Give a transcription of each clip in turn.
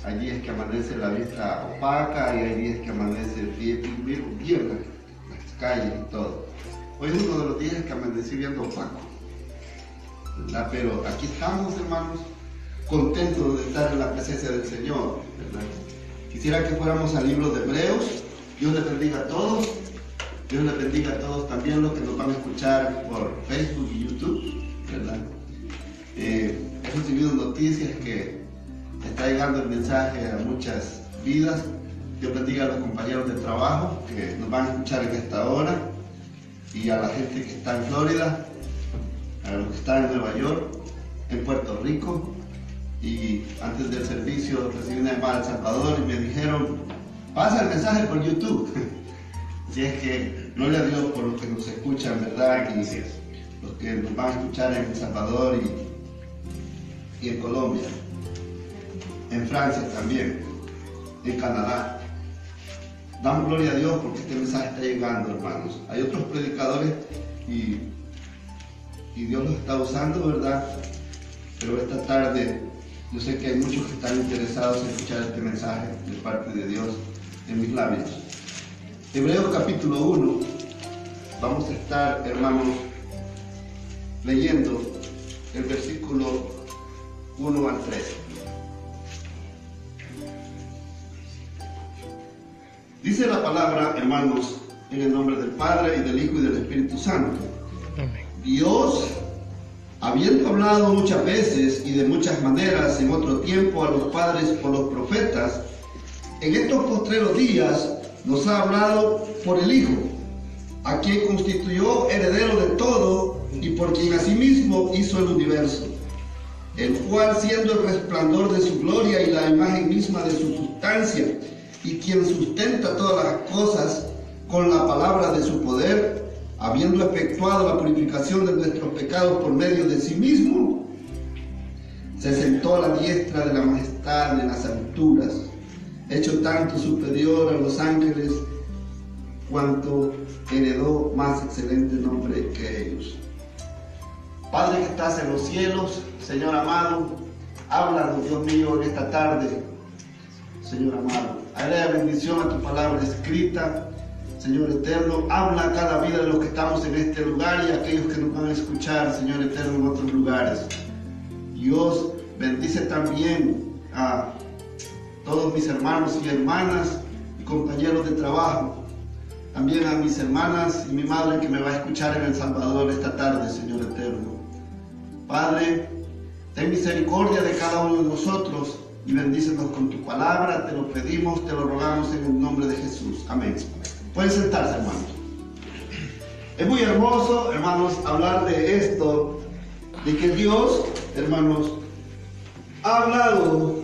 Hay días que amanece la vista opaca y hay días que amanece bien las calles y todo. Hoy es uno de los días que amanecí viendo opaco, ¿verdad? Pero aquí estamos, hermanos, contentos de estar en la presencia del Señor, ¿verdad? Quisiera que fuéramos al libro de Hebreos. Dios les bendiga a todos. Dios les bendiga a todos, también los que nos van a escuchar por Facebook y YouTube, ¿verdad? He recibido noticias que está llegando el mensaje a muchas vidas. Dios bendiga a los compañeros de trabajo que nos van a escuchar en esta hora, y a la gente que está en Florida, a los que están en Nueva York, en Puerto Rico. Y antes del servicio recibí una llamada de El Salvador y me dijeron: pasa el mensaje por YouTube. Así es que gloria a Dios por los que nos escuchan, ¿verdad? Y los que nos van a escuchar en El Salvador y en Colombia, en Francia también, en Canadá. Damos gloria a Dios porque este mensaje está llegando, hermanos. Hay otros predicadores y Dios los está usando, ¿verdad? Pero esta tarde yo sé que hay muchos que están interesados en escuchar este mensaje de parte de Dios en mis labios. Hebreos capítulo 1, vamos a estar, hermanos, leyendo el versículo 1 al 3. Dice la palabra, hermanos, en el nombre del Padre, y del Hijo, y del Espíritu Santo. Amén. Dios, habiendo hablado muchas veces y de muchas maneras en otro tiempo a los padres por los profetas, en estos postreros días nos ha hablado por el Hijo, a quien constituyó heredero de todo y por quien asimismo hizo el universo, el cual, siendo el resplandor de su gloria y la imagen misma de su sustancia, y quien sustenta todas las cosas con la palabra de su poder, habiendo efectuado la purificación de nuestros pecados por medio de sí mismo, se sentó a la diestra de la majestad en las alturas, hecho tanto superior a los ángeles, cuanto heredó más excelente nombre que ellos. Padre que estás en los cielos, Señor amado, háblanos, Dios mío, en esta tarde, Señor amado. Agrega bendición a tu palabra escrita, Señor eterno. Habla a cada vida de los que estamos en este lugar y a aquellos que nos van a escuchar, Señor eterno, en otros lugares. Dios, bendice también a todos mis hermanos y hermanas y compañeros de trabajo. También a mis hermanas y mi madre que me va a escuchar en El Salvador esta tarde, Señor eterno. Padre, ten misericordia de cada uno de nosotros y bendícenos con tu palabra. Te lo pedimos, te lo rogamos en el nombre de Jesús. Amén. Pueden sentarse, hermanos. Es muy hermoso, hermanos, hablar de esto, de que Dios, hermanos, ha hablado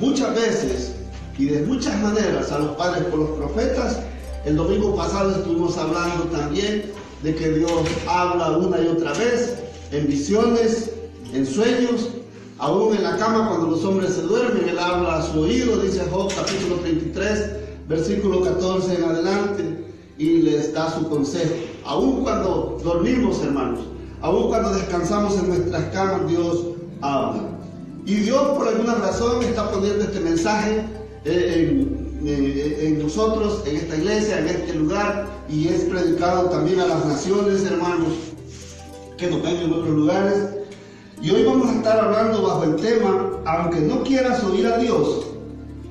muchas veces y de muchas maneras a los padres por los profetas. El domingo pasado estuvimos hablando también de que Dios habla una y otra vez en visiones, en sueños, aún en la cama cuando los hombres se duermen. Él habla a su oído, dice Job capítulo 33, versículo 14 en adelante, y les da su consejo. Aún cuando dormimos, hermanos, aún cuando descansamos en nuestras camas, Dios habla. Y Dios, por alguna razón, está poniendo este mensaje en nosotros, en esta iglesia, en este lugar, y es predicado también a las naciones, hermanos, que nos ven en otros lugares. Y hoy vamos a estar hablando bajo el tema: aunque no quieras oír a Dios,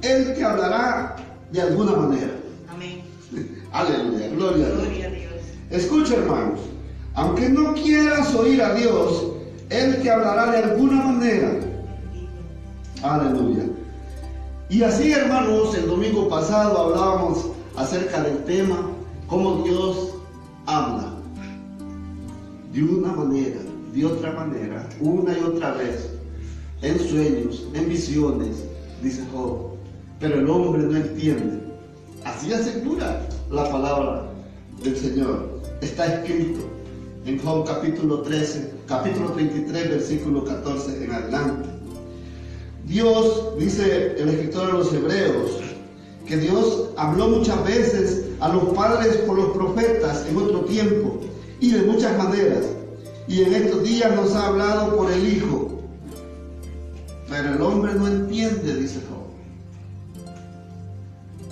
Él te hablará de alguna manera. Amén. Aleluya, gloria a Dios. Gloria a Dios. Escucha, hermanos, aunque no quieras oír a Dios, Él te hablará de alguna manera. Aleluya. Y así, hermanos, el domingo pasado hablábamos acerca del tema, cómo Dios habla de una manera, de otra manera, una y otra vez, en sueños, en visiones, dice Job, pero el hombre no entiende. Así asegura la palabra del Señor. Está escrito en Job capítulo 33, versículo 14 en adelante. Dios, dice el escritor de los Hebreos, que Dios habló muchas veces a los padres por los profetas en otro tiempo y de muchas maneras, y en estos días nos ha hablado por el Hijo. Pero el hombre no entiende, dice Job.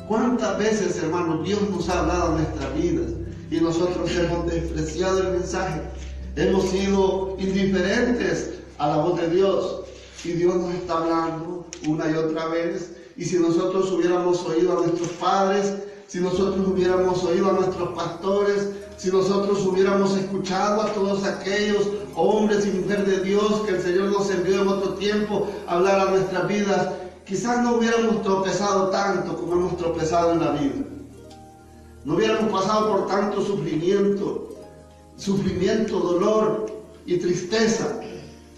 ¿Cuántas veces, hermanos, Dios nos ha hablado en nuestras vidas y nosotros hemos despreciado el mensaje? Hemos sido indiferentes a la voz de Dios y Dios nos está hablando una y otra vez. Y si nosotros hubiéramos oído a nuestros padres, si nosotros hubiéramos oído a nuestros pastores, si nosotros hubiéramos escuchado a todos aquellos hombres y mujeres de Dios que el Señor nos envió en otro tiempo a hablar a nuestras vidas, quizás no hubiéramos tropezado tanto como hemos tropezado en la vida. No hubiéramos pasado por tanto sufrimiento, dolor y tristeza,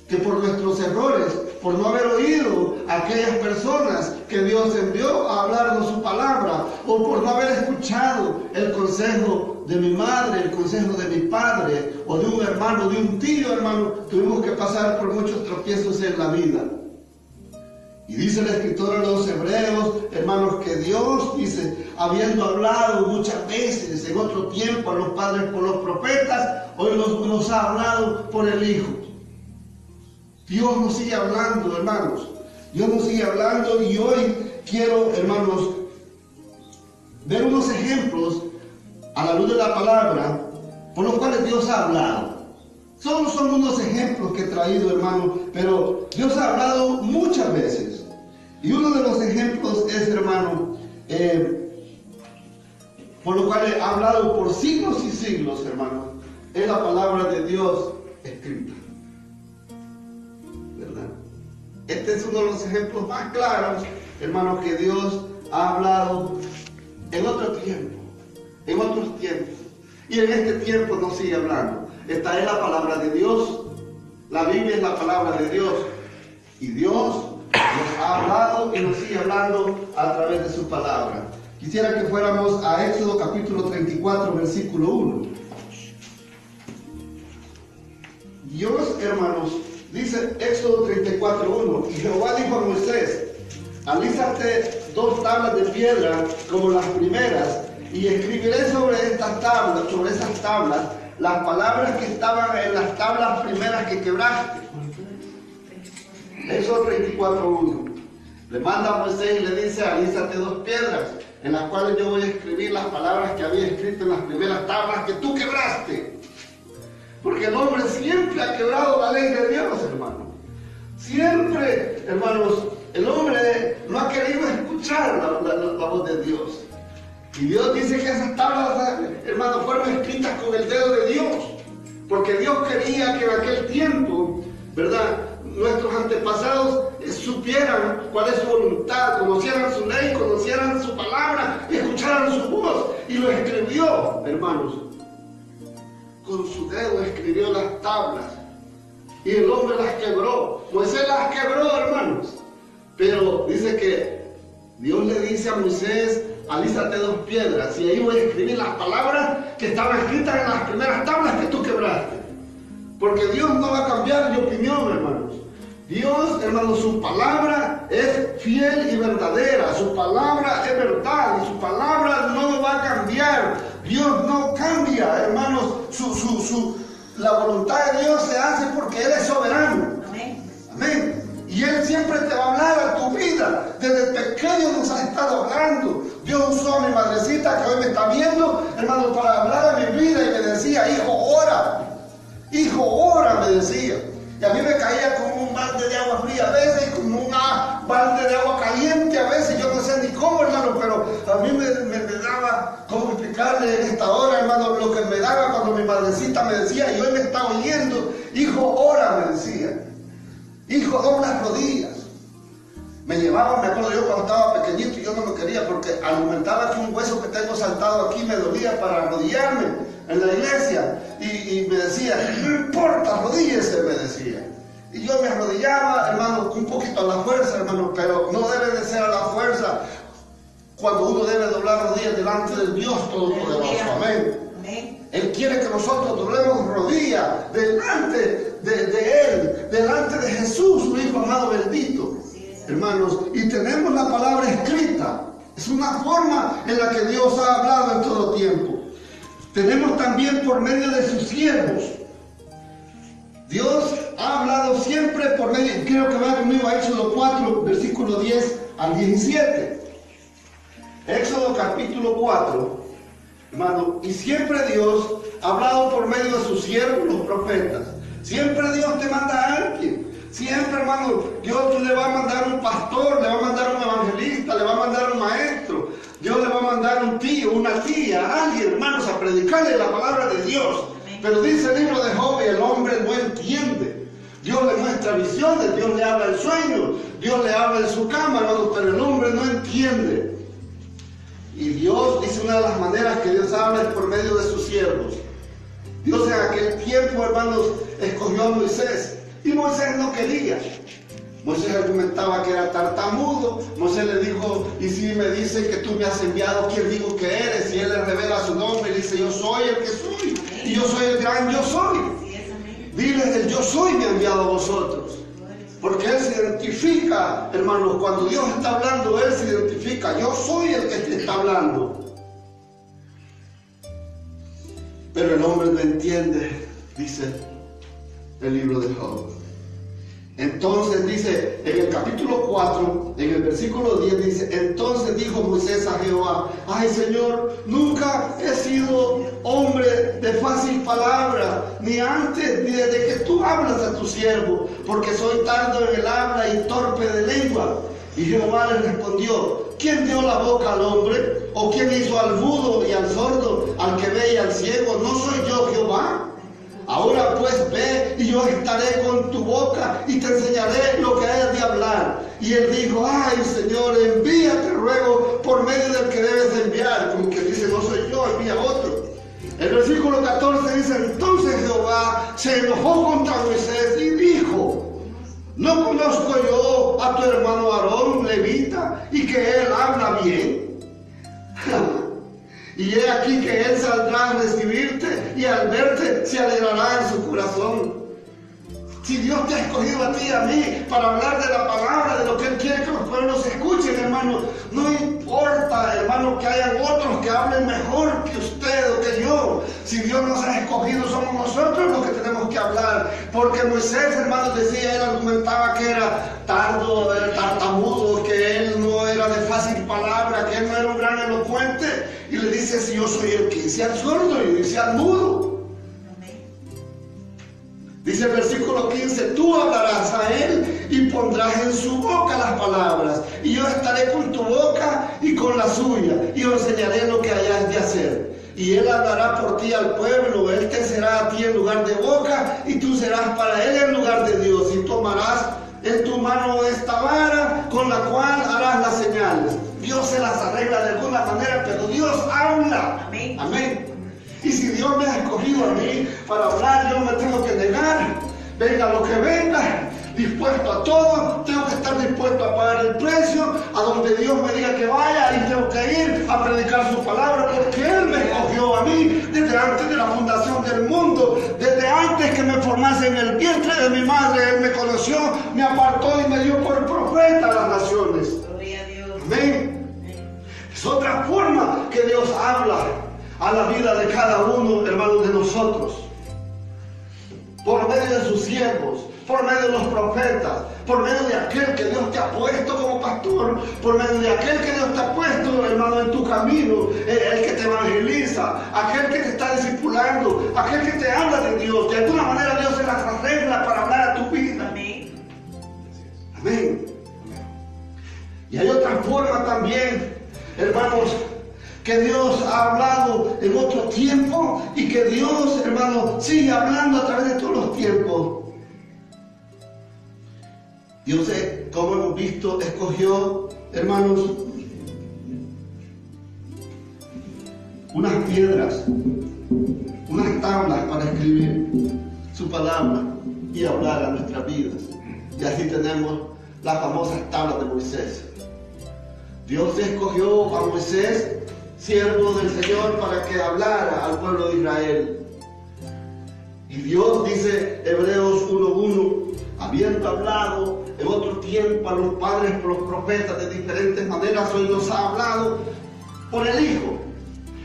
que por nuestros errores, por no haber oído a aquellas personas que Dios envió a hablarnos su palabra, o por no haber escuchado el consejo de mi madre, el consejo de mi padre, o de un hermano, de un tío, hermano, tuvimos que pasar por muchos tropiezos en la vida. Y dice el escritor a los hebreos, hermanos, que Dios, dice, habiendo hablado muchas veces en otro tiempo a los padres por los profetas, hoy nos ha hablado por el Hijo. Dios nos sigue hablando, hermanos. Dios nos sigue hablando y hoy quiero, hermanos, ver unos ejemplos a la luz de la palabra por los cuales Dios ha hablado. Solo son unos ejemplos que he traído, hermano, pero Dios ha hablado muchas veces. Y uno de los ejemplos es, hermano, por lo cual ha hablado por siglos y siglos, hermano, es la palabra de Dios escrita. ¿Verdad? Este es uno de los ejemplos más claros, hermano, que Dios ha hablado en otro tiempo, en otros tiempos. Y en este tiempo nos sigue hablando. Esta es la palabra de Dios. La Biblia es la palabra de Dios. Y Dios nos ha hablado y nos sigue hablando a través de su palabra. Quisiera que fuéramos a Éxodo capítulo 34, versículo 1. Dios, hermanos, dice Éxodo 34, 1. Y Jehová dijo a Moisés: alízate 2 tablas de piedra como las primeras, y escribiré sobre esas tablas, las palabras que estaban en las tablas primeras que quebraste. Éxodo 34:1. Le manda a Moisés y le dice: alízate 2 piedras, en las cuales yo voy a escribir las palabras que había escrito en las primeras tablas que tú quebraste. Porque el hombre siempre ha quebrado la ley de Dios, hermano. Siempre, hermanos, el hombre no ha querido escuchar la voz de Dios. Y Dios dice que esas tablas, hermanos, fueron escritas con el dedo de Dios. Porque Dios quería que en aquel tiempo, ¿verdad?, nuestros antepasados supieran cuál es su voluntad, conocieran su ley, conocieran su palabra, escucharan su voz. Y lo escribió, hermanos. Con su dedo escribió las tablas. Y el hombre las quebró. Moisés las quebró, hermanos. Pero dice que Dios le dice a Moisés: alízate 2 piedras, y ahí voy a escribir las palabras que estaban escritas en las primeras tablas que tú quebraste. Porque Dios no va a cambiar de opinión, hermanos. Dios, hermanos, su palabra es fiel y verdadera. Su palabra es verdad y su palabra no va a cambiar. Dios no cambia, hermanos. La voluntad de Dios se hace porque Él es soberano. Amén. Amén. Y Él siempre te va a hablar a tu vida. Desde pequeño nos ha estado hablando. Dios usó a mi madrecita que hoy me está viendo, hermano, para hablar a mi vida, y me decía: hijo, ora. Hijo, ora, me decía. Y a mí me caía como un balde de agua fría a veces, y como un balde de agua caliente a veces. Yo no sé ni cómo, hermano, pero a mí me daba, ¿cómo explicarle en esta hora, hermano, lo que me daba cuando mi madrecita me decía, y hoy me está oyendo: hijo, ora, me decía. Hijo, dobla las rodillas. Me llevaban, me acuerdo yo cuando estaba pequeñito, y yo no lo quería porque argumentaba que un hueso que tengo saltado aquí me dolía para arrodillarme en la iglesia. Y me decía: no importa, arrodíllese, me decía. Y yo me arrodillaba, hermano, un poquito a la fuerza, hermano, pero no debe de ser a la fuerza cuando uno debe doblar rodillas delante del Dios Todopoderoso. Amén. Él quiere que nosotros doblemos rodillas delante de Él, delante de Jesús, su Hijo amado bendito. Hermanos, y tenemos la palabra escrita. Es una forma en la que Dios ha hablado en todo tiempo. Tenemos también por medio de sus siervos. Dios ha hablado siempre por medio. Quiero que vaya conmigo a Éxodo 4, versículo 10 al 17. Éxodo capítulo 4, hermano, y siempre Dios ha hablado por medio de sus siervos, los profetas. Siempre Dios te manda a alguien. Siempre, hermano, Dios le va a mandar un pastor, le va a mandar un evangelista, le va a mandar un maestro. Dios le va a mandar un tío, una tía, alguien, hermanos, a predicarle la palabra de Dios. Pero dice el libro de Job, el hombre no entiende. Dios le muestra visiones, Dios le habla en sueños, Dios le habla en su cama, hermano, pero el hombre no entiende. Y Dios dice, una de las maneras que Dios habla es por medio de sus siervos. Dios en aquel tiempo, hermanos, escogió a Moisés. Y Moisés no quería. Moisés argumentaba que era tartamudo. Moisés le dijo, y si me dicen que tú me has enviado, ¿quién digo que eres? Y él le revela su nombre y dice, yo soy el que soy. Y yo soy el gran yo soy. Diles, el yo soy me ha enviado a vosotros. Porque él se identifica, hermanos, cuando Dios está hablando, él se identifica. Yo soy el que te está hablando. Pero el hombre no entiende, dice el libro de Job. Entonces dice en el capítulo 4, en el versículo 10 dice, entonces dijo Moisés a Jehová, ay Señor, nunca he sido hombre de fácil palabra, ni antes ni desde que tú hablas a tu siervo, porque soy tardo en el habla y torpe de lengua. Y Jehová le respondió, ¿quién dio la boca al hombre? ¿O quién hizo al mudo y al sordo, al que ve y al ciego? ¿No soy yo Jehová? Ahora pues ve y yo estaré con tu boca y te enseñaré lo que hayas de hablar. Y él dijo, ay Señor, envíate ruego por medio del que debes enviar. Como que dice, no soy yo, envía otro. El versículo 14 dice, entonces Jehová se enojó contra Moisés y dijo, ¿no conozco yo a tu hermano Aarón, levita, y que él habla bien? Y he aquí que él saldrá a recibirte y al verte se alegrará en su corazón. Si Dios te ha escogido a ti y a mí para hablar de la palabra, de lo que Él quiere que los pueblos escuchen, hermano, no importa, hermano, que hayan otros que hablen mejor que usted o que yo. Si Dios nos ha escogido, somos nosotros los que tenemos que hablar. Porque Moisés, hermano, decía, él argumentaba que era tardo, tartamudo, que él no era de fácil palabra, que él no era un gran elocuente. Y le dice, si yo soy el que dice al sordo y dice al mudo. Dice el versículo 15, tú hablarás a él y pondrás en su boca las palabras, y yo estaré con tu boca y con la suya, y os enseñaré lo que hayas de hacer. Y él hablará por ti al pueblo, él te será a ti en lugar de boca, y tú serás para él en lugar de Dios, y tomarás en tu mano esta vara con la cual harás las señales. Dios se las arregla de alguna manera, pero Dios habla. Amén. Amén. Y si Dios me ha escogido a mí para hablar, yo no me tengo que negar. Venga lo que venga, dispuesto a todo, tengo que estar dispuesto a pagar el precio, a donde Dios me diga que vaya, y tengo que ir a predicar su palabra, porque Él me escogió a mí desde antes de la fundación del mundo, desde antes que me formase en el vientre de mi madre. Él me conoció, me apartó y me dio por profeta a las naciones. Gloria a Dios. Amén. Es otra forma que Dios habla a la vida de cada uno, hermanos, de nosotros, por medio de sus siervos, por medio de los profetas, por medio de aquel que Dios te ha puesto como pastor, por medio de aquel que Dios te ha puesto, hermano, en tu camino, el que te evangeliza, aquel que te está discipulando, aquel que te habla de Dios. De alguna manera Dios se las arregla para hablar a tu vida. Amén. Amén. Y hay otra forma también, hermanos, que Dios ha hablado en otro tiempo y que Dios, hermano, sigue hablando a través de todos los tiempos. Dios, como hemos visto, escogió, hermanos, unas piedras, unas tablas para escribir su palabra y hablar a nuestras vidas. Y así tenemos las famosas tablas de Moisés. Dios escogió a Moisés, siervo del Señor, para que hablara al pueblo de Israel. Y Dios, dice Hebreos 1:1, habiendo hablado en otro tiempo a los padres por los profetas de diferentes maneras, hoy nos ha hablado por el Hijo,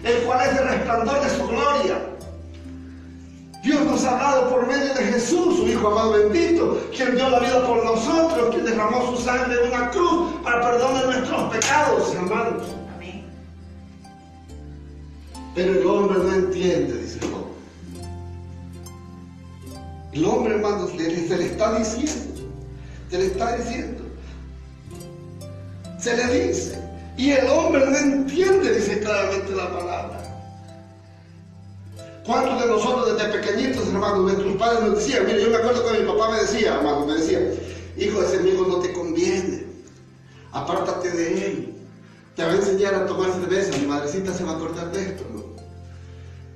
el cual es el resplandor de su gloria. Dios nos ha hablado por medio de Jesús, su Hijo amado bendito, quien dio la vida por nosotros, quien derramó su sangre en una cruz para perdón de nuestros pecados, hermanos. Amén. Pero el hombre no entiende, dice Job. El hombre, hermanos, se le está diciendo. Se le está diciendo. Se le dice. Y el hombre no entiende, dice claramente la palabra. ¿Cuántos de nosotros desde pequeñitos, hermanos, nuestros padres nos decían? Mire, yo me acuerdo que mi papá me decía, hermano, me decía, hijo, ese amigo no te conviene, apártate de él, te va a enseñar a tomar cerveza. Mi madrecita se va a acordar de esto, ¿no?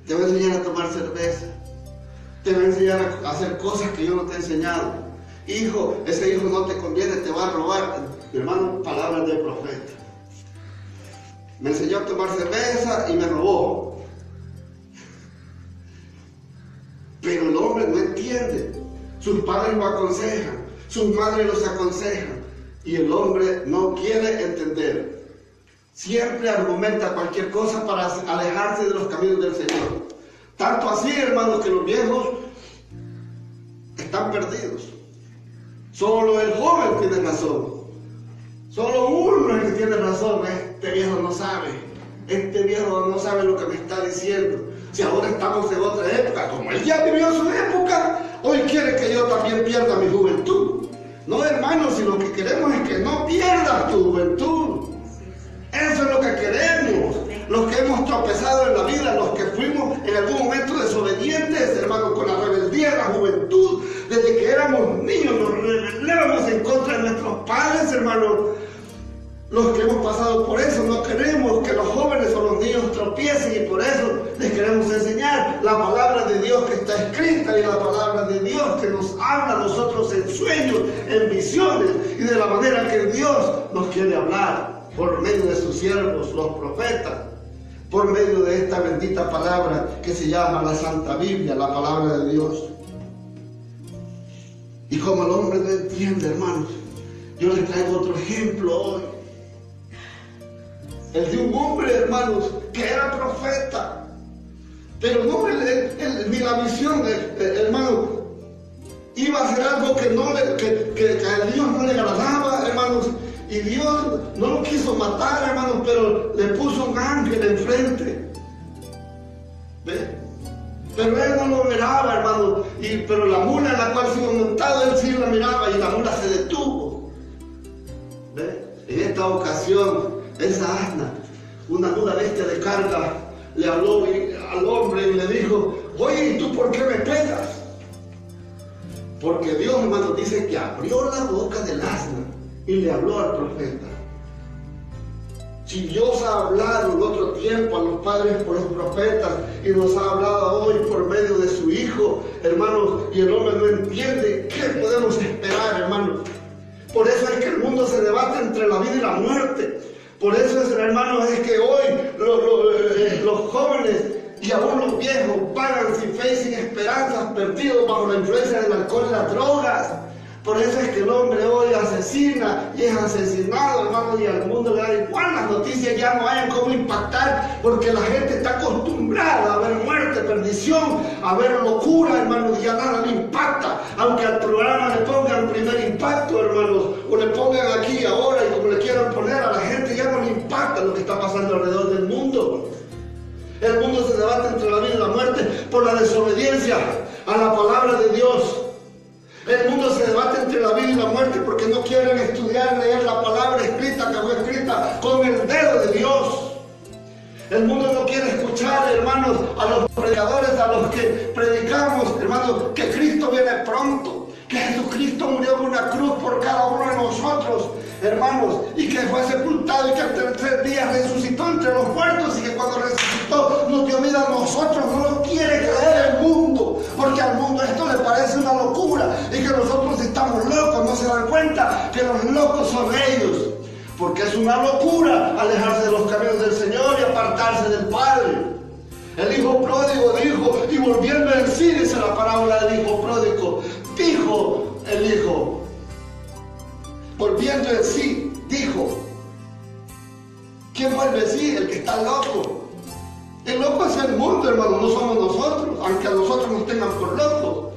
Te va a enseñar a tomar cerveza, te va a enseñar a hacer cosas que yo no te he enseñado. Hijo, ese hijo no te conviene, te va a robar. Mi hermano, palabras del profeta. Me enseñó a tomar cerveza y me robó. Pero el hombre no entiende. Sus padres lo aconsejan, sus madres los aconsejan, y el hombre no quiere entender. Siempre argumenta cualquier cosa para alejarse de los caminos del Señor. Tanto así, hermanos, que los viejos están perdidos. Solo el joven tiene razón. Solo uno es el que tiene razón. Este viejo no sabe. Este viejo no sabe lo que me está diciendo. Si ahora estamos en otra época, como él ya vivió su época, hoy quiere que yo también pierda mi juventud. No, hermanos, si lo que queremos es que no pierdas tu juventud. Eso es lo que queremos. Los que hemos tropezado en la vida, los que fuimos en algún momento desobedientes, hermanos, con la rebeldía de la juventud, desde que éramos niños nos rebelábamos en contra de nuestros padres, hermanos. Los que hemos pasado por eso, no queremos que los jóvenes o los niños tropiecen, y por eso les queremos enseñar la palabra de Dios que está escrita, y la palabra de Dios que nos habla a nosotros en sueños, en visiones, y de la manera que Dios nos quiere hablar por medio de sus siervos, los profetas, por medio de esta bendita palabra que se llama la Santa Biblia, la palabra de Dios. Y como el hombre no entiende, hermanos, yo les traigo otro ejemplo hoy. El de un hombre, hermanos, que era profeta, pero no ni la visión, hermano, iba a hacer algo que a Dios no le agradaba, hermanos, y Dios no lo quiso matar, hermanos, pero le puso un ángel enfrente. ¿Ve? Pero él no lo miraba, hermano, pero la mula en la cual se iba montado, él sí la miraba, y la mula se detuvo. ¿Ve? En esta ocasión, esa asna, una dura bestia de carga, le habló al hombre y le dijo, oye, ¿y tú por qué me pegas? Porque Dios, hermano, dice que abrió la boca del asna y le habló al profeta. Si Dios ha hablado en otro tiempo a los padres por los profetas, y nos ha hablado hoy por medio de su Hijo, hermanos, y el hombre no entiende, ¿qué podemos esperar, hermanos? Por eso es que el mundo se debate entre la vida y la muerte. Por eso, hermanos, es que hoy los jóvenes y aún los viejos vagan sin fe y sin esperanzas, perdidos bajo la influencia del alcohol y las drogas. Por eso es que el hombre hoy asesina y es asesinado, hermanos, y al mundo le da igual. Las noticias ya no hayan cómo impactar, porque la gente está acostumbrada a ver muerte, perdición, a ver locura, hermanos, y ya nada le impacta. Aunque al programa le pongan primer impacto, hermanos, o le pongan aquí ahora, y como le quieran poner, a la gente ya no le impacta lo que está pasando alrededor del mundo. El mundo se debate entre la vida y la muerte por la desobediencia a la palabra de Dios. El mundo se debate entre la vida y la muerte porque no quieren estudiar, leer la palabra escrita que fue escrita con el dedo de Dios. El mundo no quiere escuchar, hermanos, a los predicadores, a los que predicamos, hermanos, que Cristo viene pronto, que Jesucristo murió en una cruz por cada uno de nosotros, hermanos, y que fue sepultado y que en 3 días resucitó entre los muertos, y que cuando resucitó nos dio vida a nosotros. No lo quiere creer el mundo, porque al mundo esto le parece una locura y que nosotros estamos locos. No se dan cuenta que los locos son ellos, porque es una locura alejarse de los caminos del Señor y apartarse del Padre. El hijo pródigo dijo, y volviendo en sí, dice la parábola del hijo pródigo, dijo el hijo, volviendo en sí, dijo. ¿Quién vuelve en sí? El que está loco. El loco es el mundo, hermano, no somos nosotros, aunque a nosotros nos tengan por locos.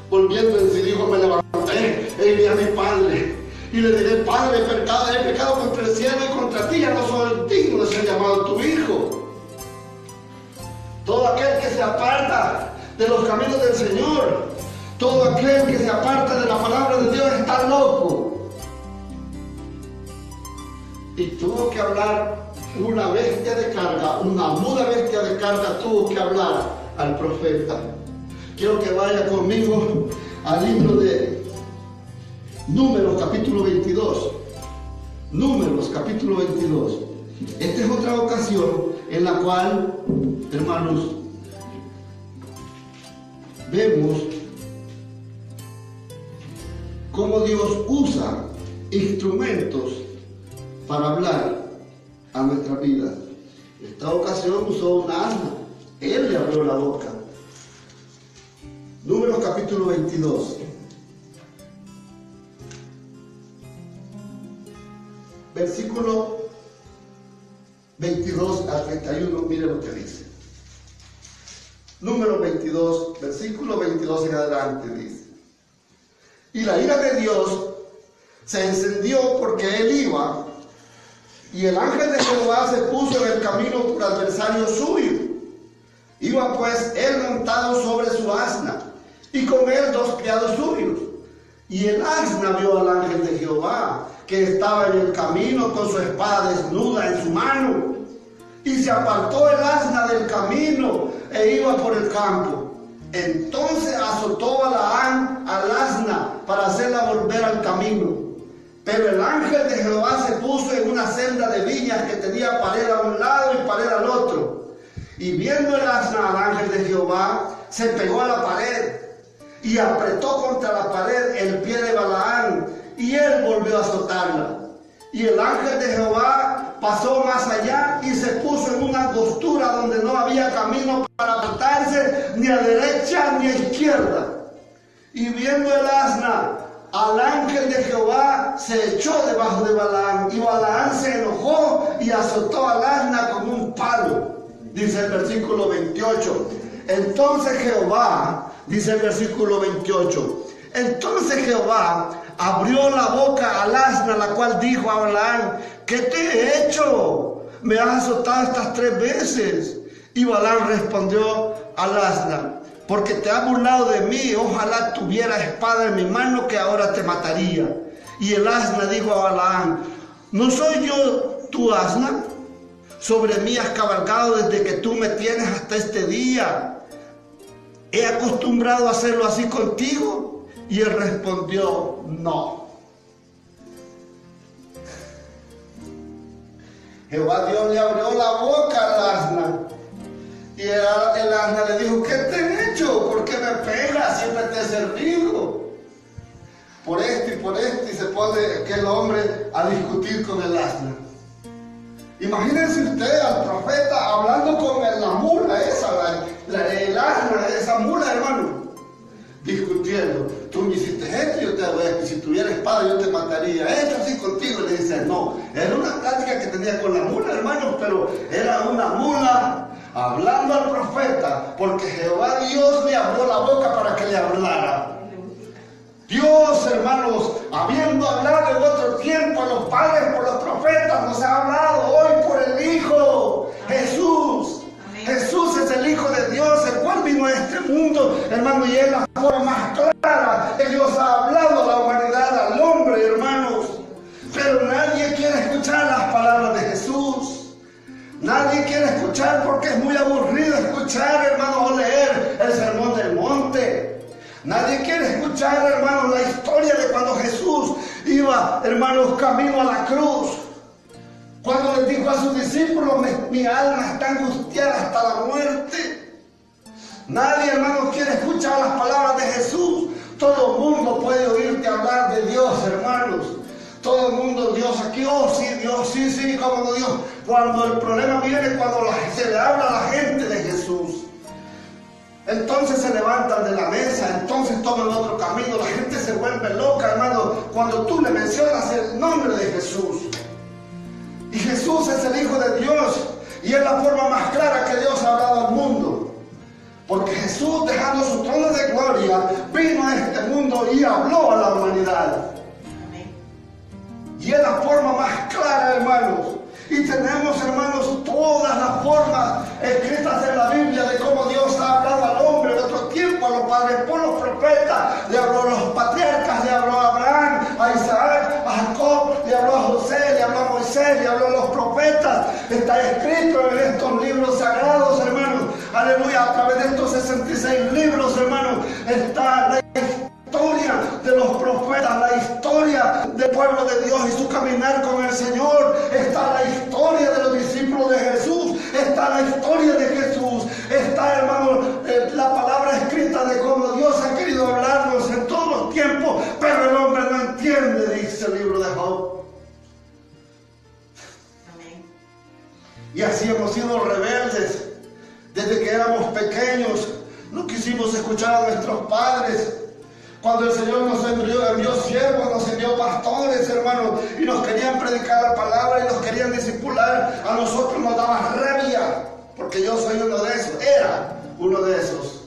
Volviendo en sí, dijo, me levantaré e iré a mi padre y le diré, Padre, he pecado contra el cielo y contra ti, ya no soy digno de ser llamado tu hijo. aquel que se aparta de los caminos del Señor, todo aquel que se aparta de la palabra de Dios está loco. Y tuvo que hablar una bestia de carga, una muda bestia de carga tuvo que hablar al profeta. Quiero que vaya conmigo al libro de Números capítulo 22. Números capítulo 22. Esta es otra ocasión en la cual, hermanos, vemos cómo Dios usa instrumentos para hablar a nuestra vida. Esta ocasión usó una asna. Él le abrió la boca. Números capítulo 22. Versículo 22 al 31, mire lo que dice. Número 22, versículo 22 en adelante dice: y la ira de Dios se encendió porque él iba, y el ángel de Jehová se puso en el camino por adversario suyo. Iba pues él montado sobre su asna, y con él 2 criados suyos. Y el asna vio al ángel de Jehová, que estaba en el camino con su espada desnuda en su mano. Y se apartó el asna del camino e iba por el campo. Entonces azotó Balaam al asna para hacerla volver al camino. Pero el ángel de Jehová se puso en una senda de viñas que tenía pared a un lado y pared al otro. Y viendo el asna al ángel de Jehová, se pegó a la pared y apretó contra la pared el pie de Balaam, y él volvió a azotarla. Y el ángel de Jehová pasó más allá y se puso en una angostura donde no había camino para apartarse ni a derecha ni a izquierda. Y viendo el asna al ángel de Jehová, se echó debajo de Balaam, y Balaam se enojó y azotó al asna con un palo. Dice el versículo 28. Entonces Jehová, dice el versículo 28, entonces Jehová abrió la boca al asna, la cual dijo a Balaam: ¿qué te he hecho? Me has azotado estas 3 veces. Y Balaam respondió al asna: porque te has burlado de mí, ojalá tuviera espada en mi mano, que ahora te mataría. Y el asna dijo a Balaam: ¿no soy yo tu asna? Sobre mí has cabalgado desde que tú me tienes hasta este día. ¿He acostumbrado a hacerlo así contigo? Y él respondió: no. Jehová Dios le abrió la boca al asna, y el asna le dijo: ¿qué te he hecho? ¿Por qué me pegas? Siempre te he servido. Por esto, y se pone aquel hombre a discutir con el asna. Imagínense usted al profeta hablando con la mula esa, el asna, esa mula, hermano, discutiendo. Tú me hiciste esto, yo te voy a decir, si tuviera espada yo te mataría. Esto así contigo. Y le dice: no, era una plática que tenía con la mula, hermano, pero era una mula hablando al profeta, porque Jehová Dios le abrió la boca para que le hablara. Dios, hermanos, habiendo hablado en otro tiempo a los padres por los profetas, nos ha hablado hoy por el Hijo, Jesús. Amén. Jesús es el Hijo de Dios, el cual vino a este mundo, hermano, y es la forma más clara que Dios ha hablado a la humanidad, al hombre, hermanos. Pero nadie quiere escuchar las palabras de Jesús. Nadie quiere escuchar porque es muy aburrido escuchar, hermanos, o leer el Sermón del Monte. Nadie quiere escuchar, hermanos, la historia de cuando Jesús iba, hermanos, camino a la cruz. Cuando les dijo a sus discípulos: mi alma está angustiada hasta la muerte. Nadie, hermanos, quiere escuchar las palabras de Jesús. Todo el mundo puede oírte hablar de Dios, hermanos. Todo el mundo: Dios aquí, oh sí, Dios, sí, como Dios. Cuando el problema viene, cuando se le habla a la gente de Jesús, entonces se levantan de la mesa, entonces toman otro camino. La gente se vuelve loca, hermano, cuando tú le mencionas el nombre de Jesús. Y Jesús es el Hijo de Dios, y es la forma más clara que Dios ha hablado al mundo. Porque Jesús, dejando su trono de gloria, vino a este mundo y habló a la humanidad. Y es la forma más clara, hermanos. Y tenemos, hermanos, todas las formas escritas en la Biblia de cómo Dios ha hablado al hombre en otro tiempo, a los padres por los profetas. Le habló a los patriarcas, le habló a Abraham, a Isaac, a Jacob, le habló a José, le habló a Moisés, le habló a los profetas. Está escrito en estos libros sagrados, hermanos. Aleluya, a través de estos 66 libros, hermanos, está la historia de los profetas, la historia del pueblo de Dios y su caminar con el Señor. Está la historia de los discípulos de Jesús, está la historia de Jesús, está, hermano, la palabra escrita de cómo Dios ha querido hablarnos en todos los tiempos, pero el hombre no entiende, dice el libro de Job. Amén. Y así hemos sido rebeldes desde que éramos pequeños. No quisimos escuchar a nuestros padres. Cuando el Señor nos envió siervos, nos envió pastores, hermanos, y nos querían predicar la palabra y nos querían discipular, a nosotros nos daba rabia, porque yo soy uno de esos, era uno de esos.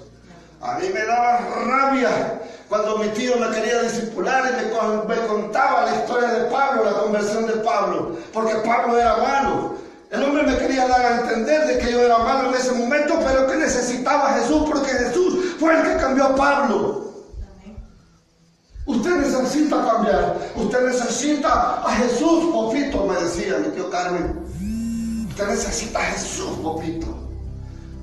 A mí me daba rabia cuando mi tío me quería discipular y me contaba la historia de Pablo, la conversión de Pablo, porque Pablo era malo. El hombre me quería dar a entender de que yo era malo en ese momento, pero que necesitaba a Jesús, porque Jesús fue el que cambió a Pablo. Usted necesita cambiar, usted necesita a Jesús, Popito, me decía mi tío Carmen. Usted necesita a Jesús, Popito.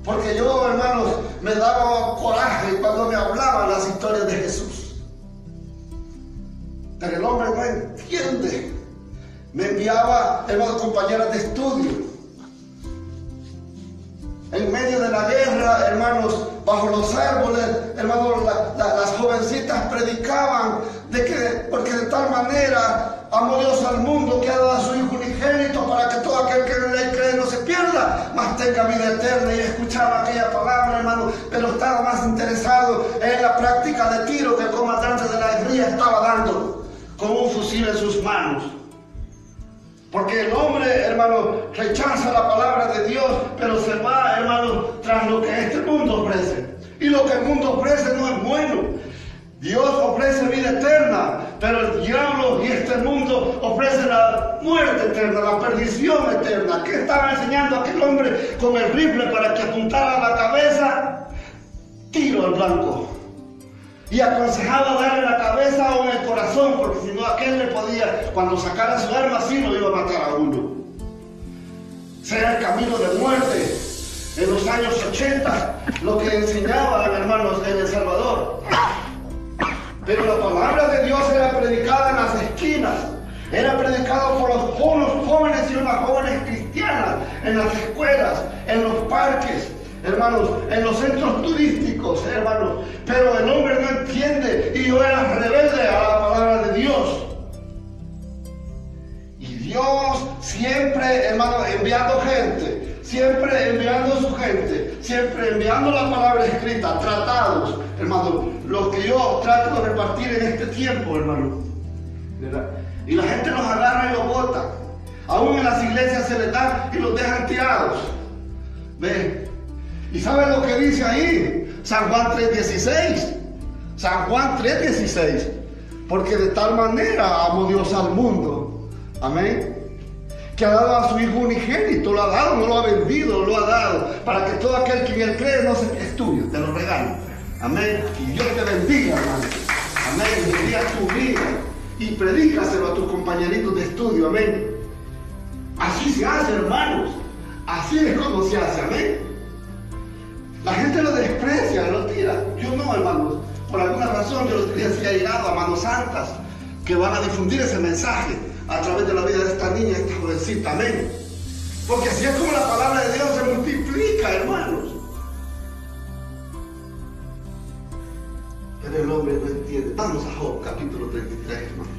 Porque yo, hermanos, me daba coraje cuando me hablaban las historias de Jesús. Pero el hombre no entiende. Me enviaba, hermanos, compañeras de estudio. En medio de la guerra, hermanos, bajo los árboles, hermanos, las jovencitas predicaban de que, porque de tal manera amó Dios al mundo que ha dado a su Hijo unigénito para que todo aquel que en él cree no se pierda, mas tenga vida eterna. Y escuchaba aquella palabra, hermano, pero estaba más interesado en la práctica de tiro que el comandante de la guerrilla estaba dando, con un fusil en sus manos. Porque el hombre, hermano, rechaza la palabra de Dios, pero se va, hermano, tras lo que este mundo ofrece. Y lo que el mundo ofrece no es bueno. Dios ofrece vida eterna, pero el diablo y este mundo ofrecen la muerte eterna, la perdición eterna. ¿Qué estaba enseñando aquel hombre con el rifle para que apuntara a la cabeza? Tiro al blanco. Y aconsejaba darle la cabeza o en el corazón, porque si no aquel le podía, cuando sacara su arma, sí lo iba a matar a uno. Será el camino de muerte. En los años 80, lo que enseñaban, hermanos, en El Salvador. Pero la palabra de Dios era predicada en las esquinas, era predicada por los jóvenes y unas jóvenes cristianas, en las escuelas, en los parques, hermanos, en los centros turísticos, hermanos. Pero el hombre no entiende, y yo era rebelde a la palabra de Dios. Y Dios siempre, hermano, enviando gente, siempre enviando su gente, siempre enviando la palabra escrita, tratados, hermano, los que yo trato de repartir en este tiempo, hermano, ¿verdad? Y la gente los agarra y los bota. Aún en las iglesias se les da y los dejan tirados. ¿Ven? ¿Y saben lo que dice ahí? San Juan 3:16. San Juan 3:16. Porque de tal manera amó Dios al mundo. Amén. Que ha dado a su Hijo unigénito. Lo ha dado, no lo ha vendido, lo ha dado. Para que todo aquel que en él cree no se es tuyo. Te lo regalo. Amén. Y Dios te bendiga, hermano. Amén. Bendiga tu vida. Y predícaselo a tus compañeritos de estudio. Amén. Así se hace, hermanos. Así es como se hace. Amén. La gente lo desprecia, lo tira. Yo no, hermanos. Por alguna razón yo los tenía así llegado a manos santas que van a difundir ese mensaje a través de la vida de esta niña, esta jovencita. Amén. Porque así es como la palabra de Dios se multiplica, hermanos. Pero el hombre no entiende. Vamos a Job, capítulo 33, hermanos.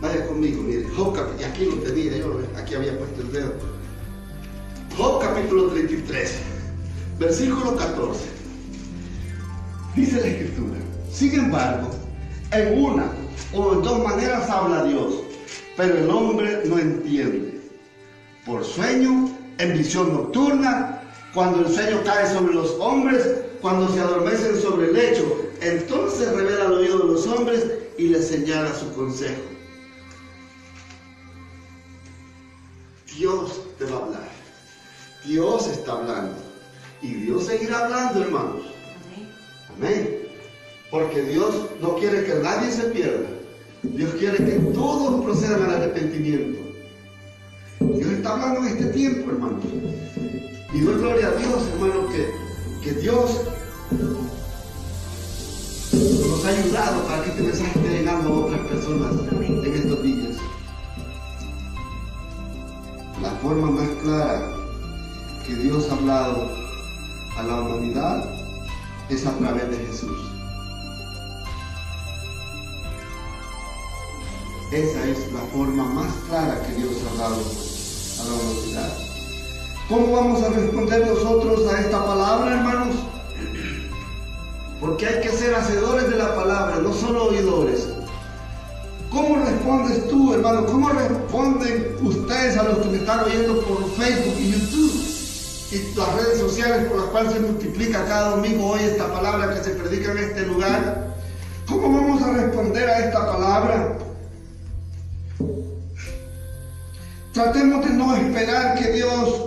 Vaya conmigo, mire. Job, y aquí lo tenía yo, aquí había puesto el dedo. Job, capítulo 33, versículo 14. Dice la Escritura: sin embargo, en una o en dos maneras habla Dios, pero el hombre no entiende. Por sueño, en visión nocturna, cuando el sueño cae sobre los hombres, cuando se adormecen sobre el lecho, entonces revela al oído de los hombres y les señala su consejo. Dios te va a hablar. Dios está hablando. Y Dios seguirá hablando, hermanos. Amén. Porque Dios no quiere que nadie se pierda. Dios quiere que todos procedan al arrepentimiento. Dios está hablando en este tiempo, hermanos. Y doy gloria a Dios, hermanos, que Dios nos ha ayudado para que este mensaje esté llegando a otras personas en estos días. La forma más clara que Dios ha hablado a la humanidad es a través de Jesús. Esa es la forma más clara que Dios ha dado a la humanidad. ¿Cómo vamos a responder nosotros a esta palabra, hermanos? Porque hay que ser hacedores de la palabra, no solo oidores. ¿Cómo respondes tú, hermano? ¿Cómo responden ustedes a los que me están oyendo por Facebook y YouTube y las redes sociales por las cuales se multiplica cada domingo hoy esta palabra que se predica en este lugar? ¿Cómo vamos a responder a esta palabra? Tratemos de no esperar que Dios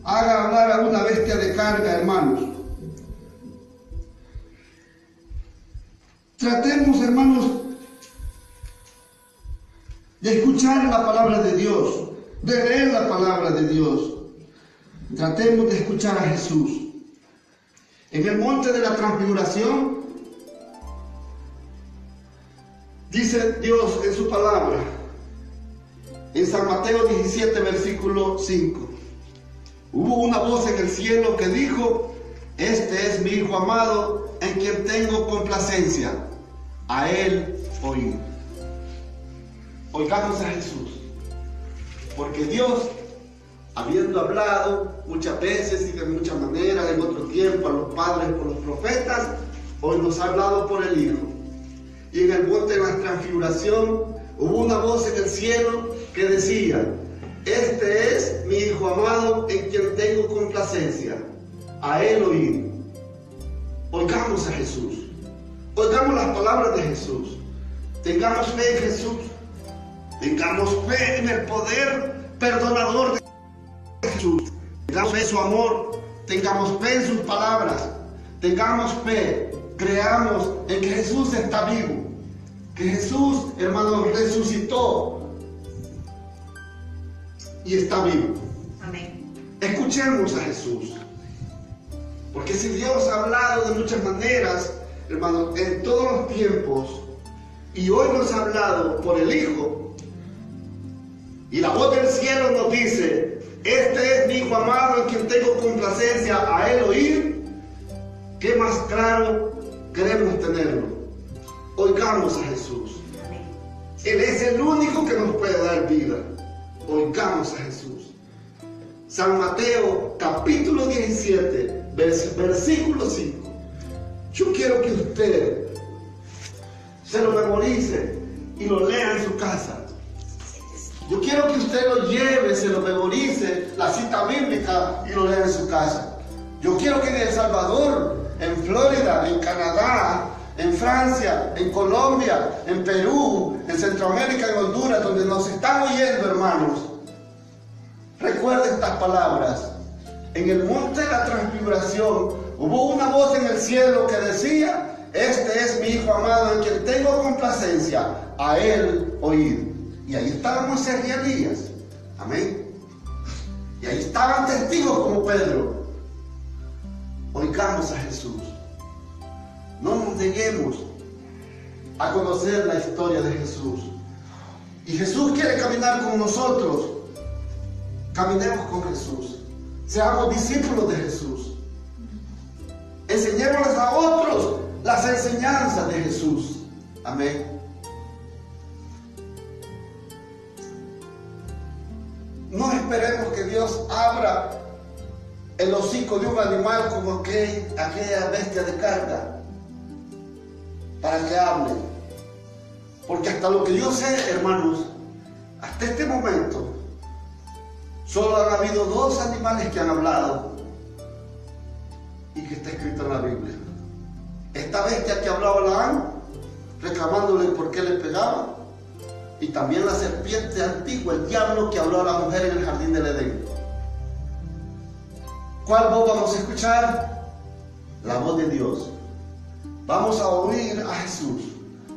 haga hablar a una bestia de carga, hermanos. Tratemos, hermanos, de escuchar la palabra de Dios, de leer la palabra de Dios. Tratemos de escuchar a Jesús. En el monte de la transfiguración, dice Dios en su palabra, en San Mateo 17, versículo 5. Hubo una voz en el cielo que dijo: este es mi Hijo amado, en quien tengo complacencia. A él oíd. Oigamos a Jesús. Porque Dios, habiendo hablado muchas veces y de muchas maneras en otro tiempo a los padres por los profetas, hoy nos ha hablado por el Hijo. Y en el monte de la transfiguración hubo una voz en el cielo que decía: este es mi Hijo amado, en quien tengo complacencia. A él oíd. Oigamos a Jesús. Oigamos las palabras de Jesús. Tengamos fe en Jesús. Tengamos fe en el poder perdonador de Jesús. Tengamos fe en su amor. Tengamos fe en sus palabras. Tengamos fe. Creamos en que Jesús está vivo. Que Jesús, hermano, resucitó y está vivo. Amén. Escuchemos a Jesús. Porque si Dios ha hablado de muchas maneras, hermano, en todos los tiempos, y hoy nos ha hablado por el Hijo, y la voz del cielo nos dice: este es mi Hijo amado, en quien tengo complacencia, a él oír, ¿qué más claro queremos tenerlo? Oigamos a Jesús. Él es el único que nos puede dar vida. Oigamos a Jesús. San Mateo, capítulo 17, versículo 5. Yo quiero que usted se lo memorice y lo lea en su casa. Yo quiero que usted lo lleve, se lo memorice, la cita bíblica, y lo lea en su casa. Yo quiero que en El Salvador, en Florida, en Canadá, en Francia, en Colombia, en Perú, en Centroamérica, en Honduras, donde nos están oyendo, hermanos, recuerden estas palabras. En el monte de la transfiguración hubo una voz en el cielo que decía: este es mi Hijo amado, en quien tengo complacencia, a él oíd. Y ahí estaban Moisés y Elías. Amén. Y ahí estaban testigos como Pedro. Oigamos a Jesús. No nos neguemos a conocer la historia de Jesús. Y Jesús quiere caminar con nosotros. Caminemos con Jesús. Seamos discípulos de Jesús. Enseñémosles a otros las enseñanzas de Jesús. Amén. No esperemos que Dios abra el hocico de un animal como aquella bestia de carga para que hable. Porque hasta lo que yo sé, hermanos, hasta este momento, solo han habido 2 animales que han hablado y que está escrito en la Biblia. Esta bestia que hablaba Balaam, reclamándole por qué le pegaba, y también la serpiente antigua, el diablo que habló a la mujer en el jardín del Edén. ¿Cuál voz vamos a escuchar? La voz de Dios. Vamos a oír a Jesús.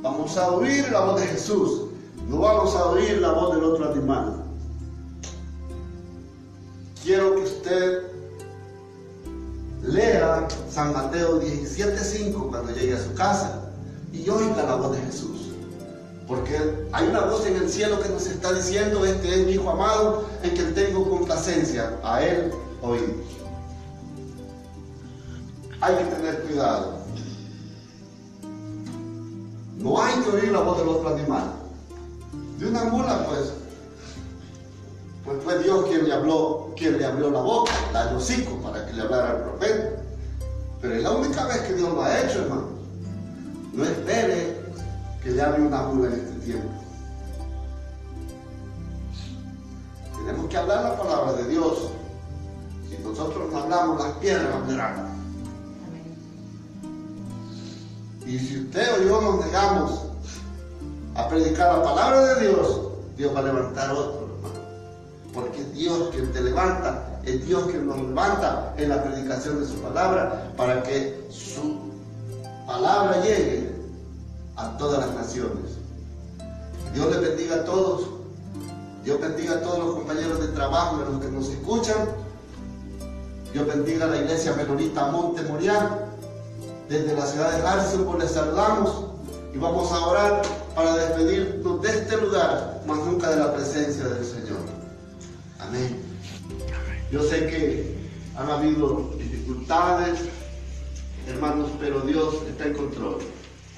Vamos a oír la voz de Jesús. No vamos a oír la voz del otro animal. Quiero que usted lea San Mateo 17:5 cuando llegue a su casa y oiga la voz de Jesús. Porque hay una voz en el cielo que nos está diciendo: este es mi Hijo amado en quien tengo complacencia. A Él oímos. Hay que tener cuidado. No hay que oír la voz del otro animal. De una mula, pues fue Dios quien le abrió la boca, el hocico, para que le hablara al profeta. Pero es la única vez que Dios lo ha hecho, hermano. No espere que le hable una mula en este tiempo. Tenemos que hablar la palabra de Dios. Si nosotros no hablamos, las piedras hablarán. Y si usted o yo nos negamos a predicar la palabra de Dios, Dios va a levantar otro, hermano. Porque es Dios quien te levanta, es Dios quien nos levanta en la predicación de su palabra, para que su palabra llegue a todas las naciones. Dios les bendiga a todos. Dios bendiga a todos los compañeros de trabajo, a los que nos escuchan. Dios bendiga a la iglesia menonita Monte Moriah. Desde la ciudad de Harrisonburg les saludamos y vamos a orar para despedirnos de este lugar, más nunca de la presencia del Señor. Amén. Yo sé que han habido dificultades, hermanos, pero Dios está en control.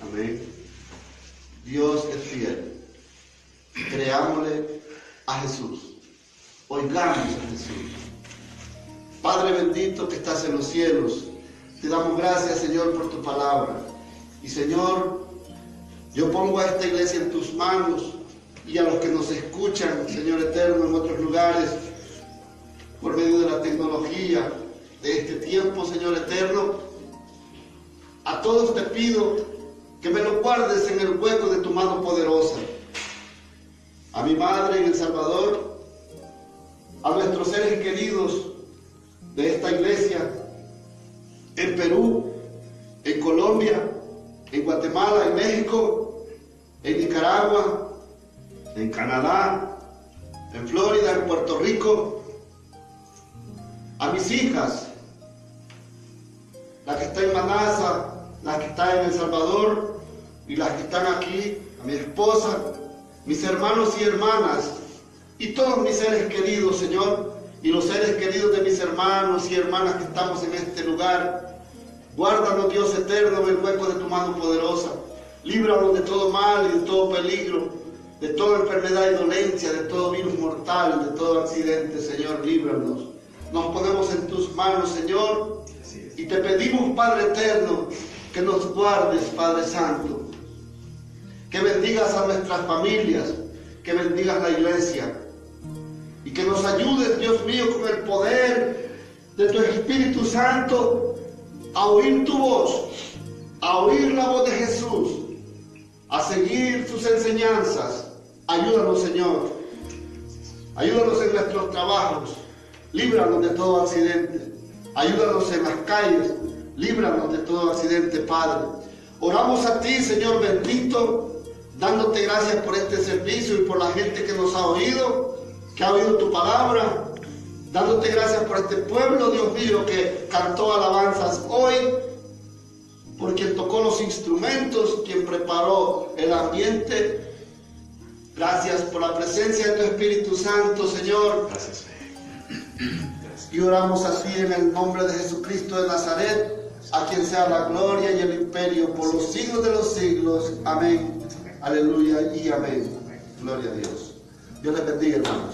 Amén. Dios es fiel. Creámosle a Jesús. Oigamos a Jesús. Padre bendito que estás en los cielos, te damos gracias, Señor, por tu palabra. Y, Señor, yo pongo a esta iglesia en tus manos y a los que nos escuchan, Señor eterno, en otros lugares, por medio de la tecnología de este tiempo, Señor eterno. A todos te pido que me lo guardes en el hueco de tu mano poderosa. A mi madre en El Salvador, a nuestros seres queridos de esta iglesia, en Perú, en Colombia, en Guatemala, en México, en Nicaragua, en Canadá, en Florida, en Puerto Rico, a mis hijas, la que está en Manasa, la que está en El Salvador y las que están aquí, a mi esposa, mis hermanos y hermanas y todos mis seres queridos, Señor, y los seres queridos de mis hermanos y hermanas que estamos en este lugar. Guárdanos, Dios eterno, en el hueco de tu mano poderosa. Líbranos de todo mal y de todo peligro, de toda enfermedad y dolencia, de todo virus mortal, de todo accidente, Señor, líbranos. Nos ponemos en tus manos, Señor, y te pedimos, Padre eterno, que nos guardes, Padre Santo, que bendigas a nuestras familias, que bendigas la iglesia, y que nos ayudes, Dios mío, con el poder de tu Espíritu Santo, a oír tu voz, a oír la voz de Jesús, a seguir sus enseñanzas. Ayúdanos, Señor. Ayúdanos en nuestros trabajos. Líbranos de todo accidente. Ayúdanos en las calles. Líbranos de todo accidente, Padre. Oramos a ti, Señor bendito, dándote gracias por este servicio y por la gente que nos ha oído, que ha oído tu palabra. Dándote gracias por este pueblo, Dios mío, que cantó alabanzas hoy, por quien tocó los instrumentos, quien preparó el ambiente. Gracias por la presencia de tu Espíritu Santo, Señor. Gracias. Y oramos así en el nombre de Jesucristo de Nazaret, a quien sea la gloria y el imperio por los siglos de los siglos. Amén. Aleluya y amén. Gloria a Dios. Dios les bendiga, hermanos.